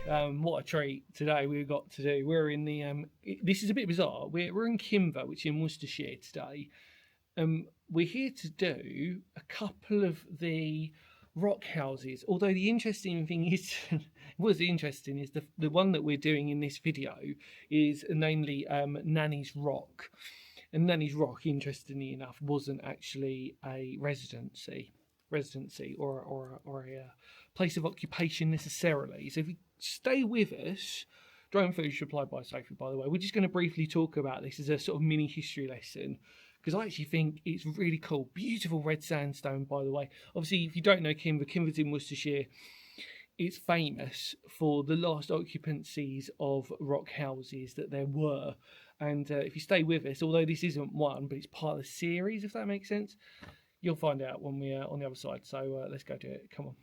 What a treat today we've got to do. We're in the this is a bit bizarre. We're in Kinver, which is in Worcestershire today. We're here to do a couple of the rock houses. Although the interesting thing is, what's interesting is the one that we're doing in this video is namely Nanny's Rock. And Nanny's Rock, interestingly enough, wasn't actually a residency or a place of occupation necessarily. So if you stay with us, drone footage supplied by Sophie, by the way. We're just going to briefly talk about this as a sort of mini history lesson because I actually think it's really cool. Beautiful red sandstone, by the way. Obviously, if you don't know Kinver's in Worcestershire. It's famous for the last occupancies of rock houses that there were. And if you stay with us, although this isn't one, but it's part of the series, if that makes sense, you'll find out when we're on the other side. So let's go do it. Come on.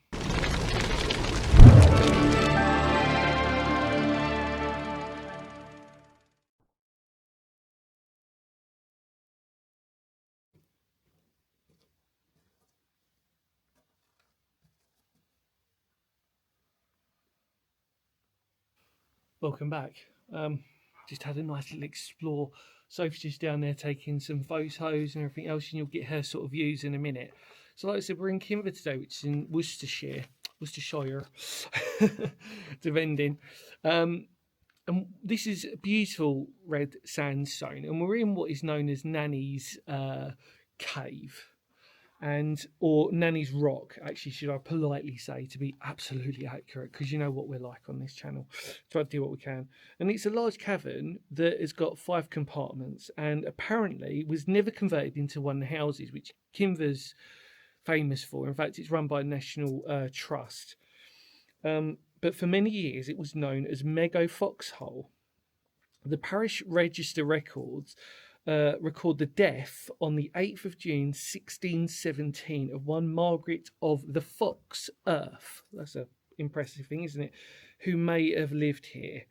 Welcome back. Just had a nice little explore. Sophie's just down there taking some photos and everything else, and you'll get her sort of views in a minute. So like I said, we're in Kinver today, which is in Worcestershire, depending. And this is beautiful red sandstone, and we're in what is known as Nanny's cave. Or Nanny's Rock, actually, should I politely say, to be absolutely accurate, because you know what we're like on this channel. Try to do what we can. And it's a large cavern that has got 5 compartments and apparently was never converted into one of the houses, which Kinver's famous for. In fact, it's run by a national trust. But for many years, it was known as Mego Foxhole. The parish register records record the death on the 8th of June 1617 of one Margaret of the Fox Earth. That's an impressive thing, isn't it? Who may have lived here.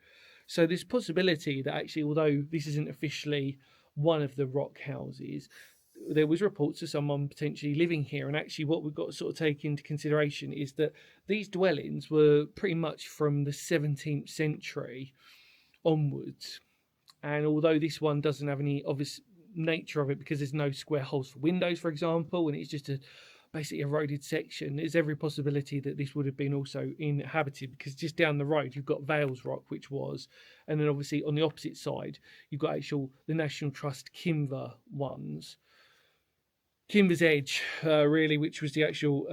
So there's possibility that actually, although this isn't officially one of the rock houses, there was reports of someone potentially living here. And actually what we've got to sort of take into consideration is that these dwellings were pretty much from the 17th century onwards. And although this one doesn't have any obvious nature of it because there's no square holes for windows, for example, and it's just a basically eroded section, there's every possibility that this would have been also inhabited because just down the road you've got Vales Rock, which was, and then obviously on the opposite side you've got the National Trust Kinver ones. Kinver's Edge, really, which was the actual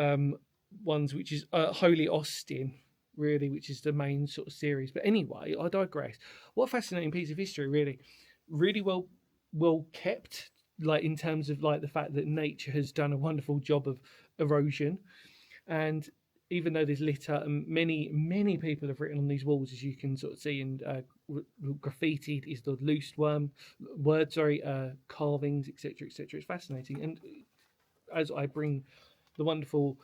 ones, which is Holy Austin, really, which is the main sort of series. But anyway, I digress. What a fascinating piece of history, really well kept, like in terms of like the fact that nature has done a wonderful job of erosion. And even though there's litter and many people have written on these walls, as you can sort of see, and graffitied is the loose word, carvings, etc., etc. It's fascinating. And as I bring the wonderful,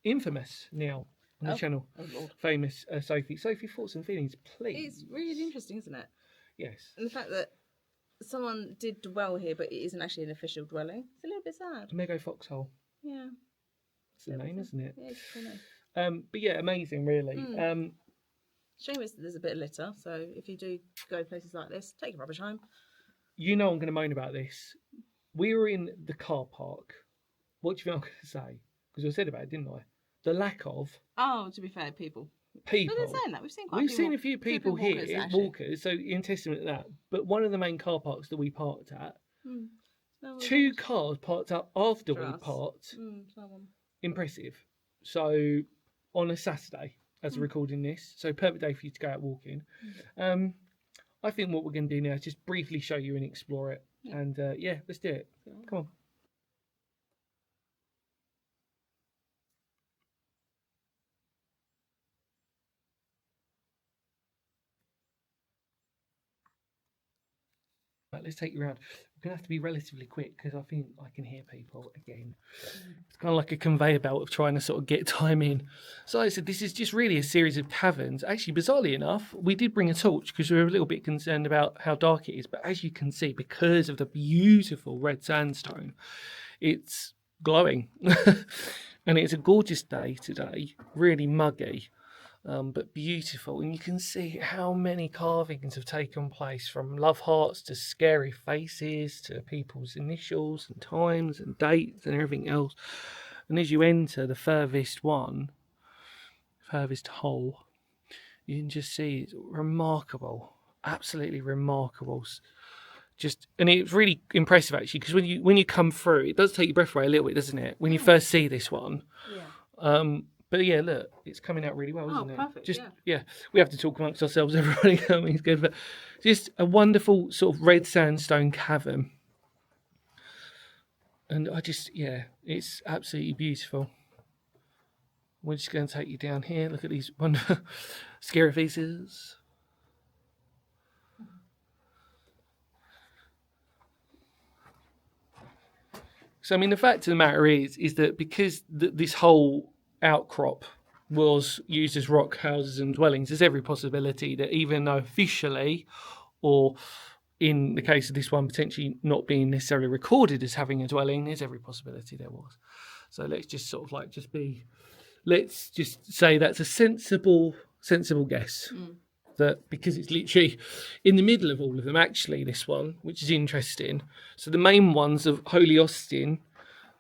infamous now on the channel, famous Sophie, thoughts and feelings, please. It's really interesting, isn't it? Yes. And the fact that someone did dwell here, but it isn't actually an official dwelling. It's a little bit sad. Mego Foxhole. Yeah. It's the name, isn't it? Yeah, it's a cool name. But yeah, amazing, really. Shame is that there's a bit of litter, so if you do go places like this, take your rubbish home. You know I'm going to moan about this. We were in the car park. What do you think I'm going to say? Because I said about it, didn't I? The lack of... Oh, to be fair, people. But they're saying that. We've seen a few people here, walkers, so in testament to that. But one of the main car parks that we parked at, 2 cars parked up after we parked. Impressive. So on a Saturday, as we're recording this, so perfect day for you to go out walking. I think what we're going to do now is just briefly show you and explore it. Yeah. And let's do it. Come on. Right, let's take you around. We're going to have to be relatively quick because I think I can hear people again. It's kind of like a conveyor belt of trying to sort of get time in. So like I said, this is just really a series of caverns. Actually, bizarrely enough, we did bring a torch because we were a little bit concerned about how dark it is. But as you can see, because of the beautiful red sandstone, it's glowing. And it's a gorgeous day today, really muggy. but beautiful. And you can see how many carvings have taken place, from love hearts to scary faces to people's initials and times and dates and everything else. And as you enter the furthest hole, you can just see it's remarkable, absolutely remarkable. And it's really impressive actually, because when you come through, it does take your breath away a little bit, doesn't it? When you first see this one. Yeah. But yeah, look, it's coming out really well, isn't it? Perfect. Yeah, we have to talk amongst ourselves. Everybody, I mean, it's good, but just a wonderful sort of red sandstone cavern, and it's absolutely beautiful. We're just going to take you down here. Look at these wonderful scary faces. So, I mean, the fact of the matter is that because this whole outcrop was used as rock houses and dwellings, there's every possibility that even though officially, or in the case of this one, potentially not being necessarily recorded as having a dwelling, there's every possibility there was. So let's just sort of like let's just say that's a sensible guess. That because it's literally in the middle of all of them, actually, this one, which is interesting. So the main ones of Holy Austin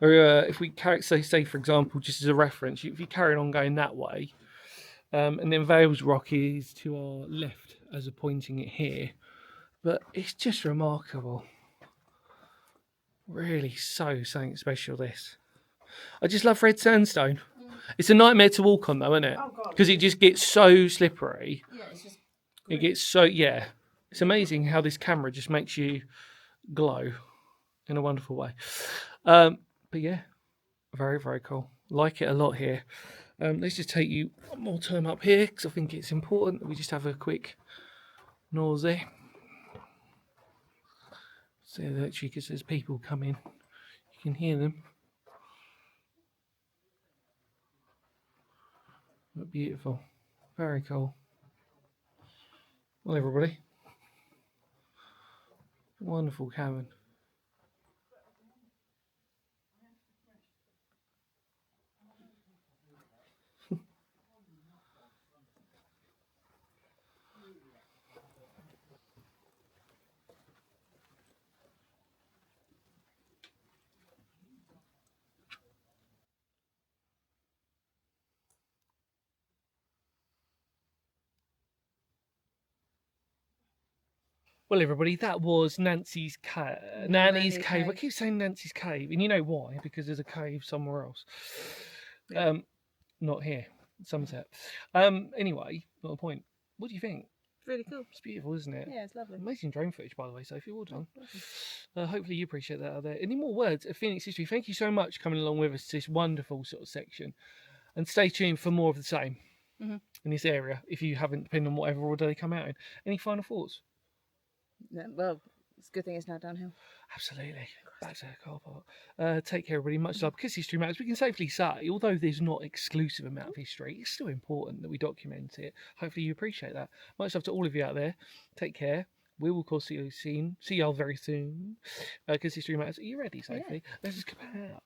are, if we say for example, just as a reference, if you carry on going that way, and then Vales Rock is to our left as a pointing it here. But it's just remarkable. Really something special, this. I just love red sandstone. It's a nightmare to walk on though, isn't it? Oh, God. Because it just gets so slippery. Yeah, it's just. It gets so, yeah. It's amazing how this camera just makes you glow in a wonderful way. But yeah, very, very cool. Like it a lot here. Let's just take you one more time up here, because I think it's important that we just have a quick nosy. So actually, because there's people coming, you can hear them. But beautiful. Very cool. Well, everybody. Wonderful cavern. Well, everybody, that was Nanny's cave. I keep saying Nancy's cave, and you know why? Because there's a cave somewhere else. Yeah. Not here, Somerset. Anyway, not the point. What do you think? It's really cool. It's beautiful, isn't it? Yeah, it's lovely. Amazing drone footage, by the way, Sophie. Well done. Hopefully you appreciate that out there. Any more words of Phoenix history? Thank you so much for coming along with us to this wonderful sort of section. And stay tuned for more of the same in this area, if you haven't, depending on whatever order they come out in. Any final thoughts? Yeah, well, it's a good thing it's now downhill. Absolutely. Back to the car park. Take care, everybody. Much love. Because history matters. We can safely say, although there's not exclusive amount of history, it's still important that we document it. Hopefully you appreciate that. Much love to all of you out there. Take care. We will, of course, see you all very soon. Because history matters. Are you ready, Sophie? Yeah. Let's just come out.